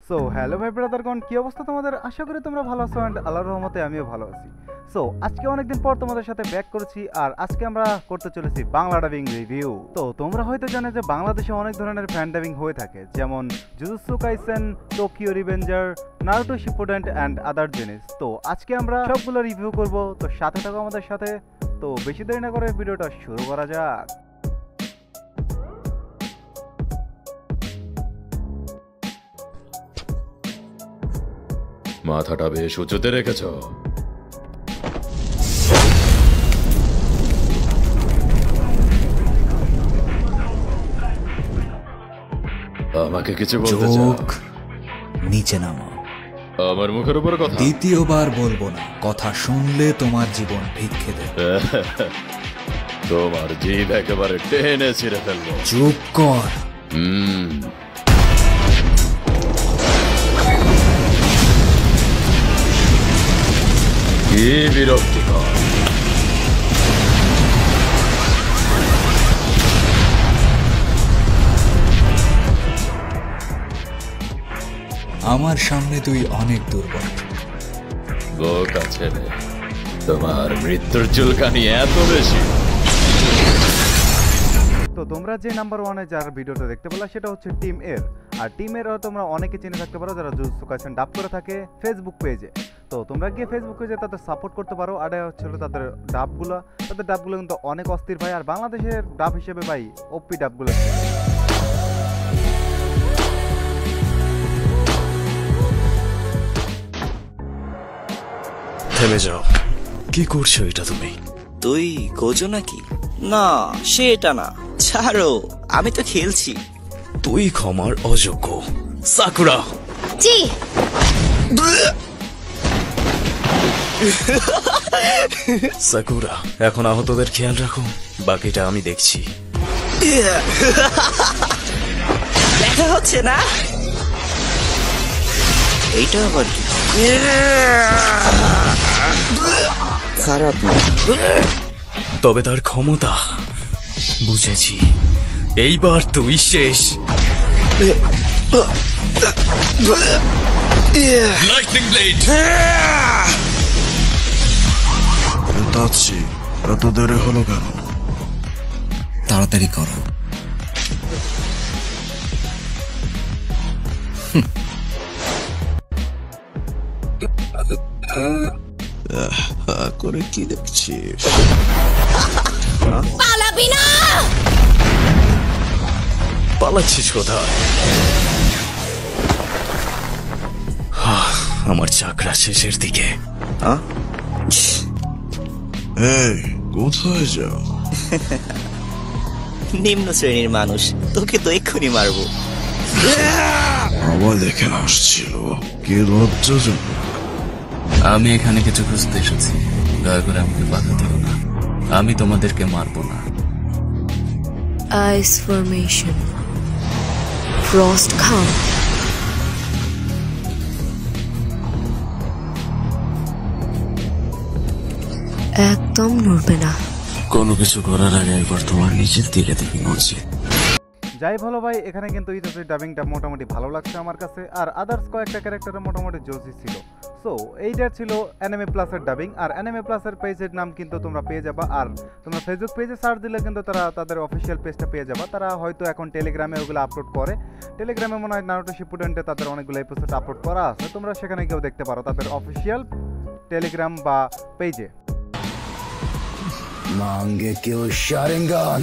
So hello ভাই ব্রাদারগণ, কি অবস্থা তোমাদের? আশা করি তোমরা ভালো আছো অ্যান্ড আল্লাহর রহমতে আমিও ভালো আছি। সো আজকে অনেকদিন পর তোমাদের সাথে ব্যাক করেছি, আর আজকে আমরা করতে চলেছি বাংলা ডাবিং রিভিউ। তো তোমরা হয়তো জানো যে বাংলাদেশে অনেক ধরনের ফ্যান ডাবিং হয়ে থাকে, যেমন jujutsu Kaisen, Tokyo রিভেঞ্জার, Naruto Shippuden and other জিনিস। তো আজকে আমরা সবগুলো রিভিউ করব, তো সাথে থাকো আমাদের সাথে। তো বেশি দেরি না করে ভিডিওটা শুরু করা যাক। মাথাটা বেশ উঁচুতে রেখেছ। আমাকে কিছু বলতে চাও? নিচে নামো। আমার মুখের উপর কথা? দ্বিতীয়বার বলবো না, কথা শুনলে তোমার জীবন ভিক্ষে দেবে। তোমার জিভ একেবারে টেনে ছিঁড়ে ফেলবো। চুপ কর। কি বিরক্তিকর। আমার সামনে তুই অনেক দুর্বল। বোকা ছেলে, তোমার মৃত্যুর চুলকানি এত বেশি। তো তোমরা যে নাম্বার ওয়ানে যার ভিডিওটা দেখতে পেলা সেটা হচ্ছে টিম এর। আর টিম এর তোমরা অনেকে চিনে থাকতে পারো যারা জুজুৎসু কাইসেন ডাব করে থাকে ফেসবুক পেজে। তো তোমরা গিয়ে ফেসবুক পেজে তাদের সাপোর্ট করতে পারো। আর হচ্ছিল তাদের ডাবগুলো কিন্তু অনেক অস্থির ভাই। আর বাংলাদেশের ডাব হিসেবে ভাই ওপি ডাবগুলো। থেমে যাও। কি করছো এটা তুমি? তুই গোজো নাকি? না সেটা না, ছাড়ো, আমি তো খেলছি। তুই ক্ষমার অযোগ্য সাকুরা। জি সাকুরা, এখন আহতদের খেয়াল রাখো, বাকিটা আমি দেখছি। দেখা হচ্ছে না? এইটা আবার কি? খারাপ না, তবে তার ক্ষমতা বুঝেছি। এইবার তুই শেষ। Lightning blade. তাচ্ছি, এত দেরি হলো কেন? তাড়াতাড়ি করো। করে কি দেখছিস? পালাবি না। পালাচ্ছিস কোথায়? আমার চাকরা শেষের দিকে। এই, কোথায় যাও? নিম্ন শ্রেণীর মানুষ, তোকে তো এক্ষুনি মারবো। আমার দেখে আসছিল, কি লজ্জাজনক। আমি এখানে কিছু খুঁজতে এসেছি, দয়া করে আমাকে বাধা দিও না। আমি তোমাদেরকে মারবো না। আইস ফরমেশন, ফ্রস্ট খাও। একদম নড়বে না। কোনো কিছু করার আগে একবার তোমার নিচের দিকে দেখে উচিত। যাই ভালো ভাই, এখানে কিন্তু ইতোসি ডাবিংটা মোটামুটি ভালো লাগছে আমার কাছে। আর আদার্স কয়েকটা ক্যারেক্টারের মোটামুটি জোসি ছিল। সো এইটা ছিল অ্যানিমে প্লাসের ডাবিং। আর অ্যানিমে প্লাসের পেজের নাম কিন্তু তোমরা পেয়ে যাবা। আর তোমরা ফেসবুক পেজে সার্চ দিলে কিন্তু তারা তাদের অফিসিয়াল পেজটা পেয়ে যাবা। তারা হয়তো এখন টেলিগ্রামে ওগুলো আপলোড করে। টেলিগ্রামে মনে হয় নারুটো শিপুডেন্টে তাদের অনেকগুলো এপিসোড আপলোড করা আছে, তোমরা সেখানে গিয়েও দেখতে পারো তাদের অফিসিয়াল টেলিগ্রাম বা পেজে। মাঙ্গে কেউ শারেঙ্গান।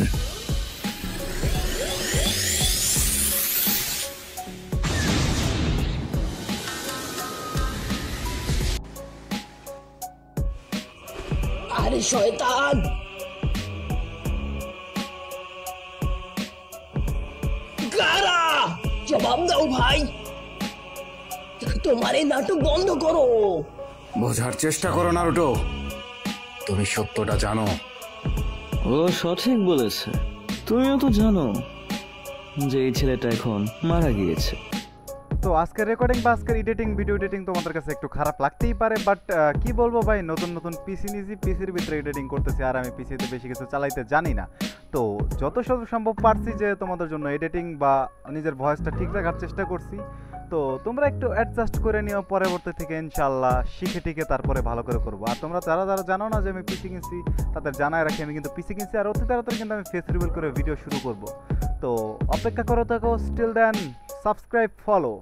আরে শয়তান, কারা? জবাব দাও ভাই, তোমার এই নাটক বন্ধ করো। বোঝার চেষ্টা করো নারুটো, তুমি সত্যটা জানো। ও সঠিক বলেছে। তুমিও তো জানো যে এই ছেলেটা এখন মারা গিয়েছে। তো আজকের রেকর্ডিং বা আজকের ভিডিও এডিটিং তোমাদের কাছে একটু খারাপ লাগতেই পারে, বাট কি বলবো ভাই, নতুন নতুন পিসি নিয়েছি, পিসির ভিতরে এডিটিং করতেছি। আর আমি পিসিতে বেশি কিছু চালাইতে জানি না, তো যত সম্ভব পারছি যে তোমাদের জন্য এডিটিং বা নিজের ভয়েসটা ঠিক রাখার চেষ্টা করছি। তো তোমরা একটু অ্যাডজাস্ট করে নিও, পরবর্তী থেকে ইনশাল্লাহ শিখে টিকে তারপরে ভালো করে করবো। আর তোমরা যারা যারা জানো না যে আমি পিসি কিনছি তাদের জানায় রাখি, আমি কিন্তু পিসি কিনছি আর অতি তাড়াতাড়ি কিন্তু আমি ফেস রিভিল করে ভিডিও শুরু করব। তো অপেক্ষা করো থাকো, স্টিল দেন সাবস্ক্রাইব ফলো।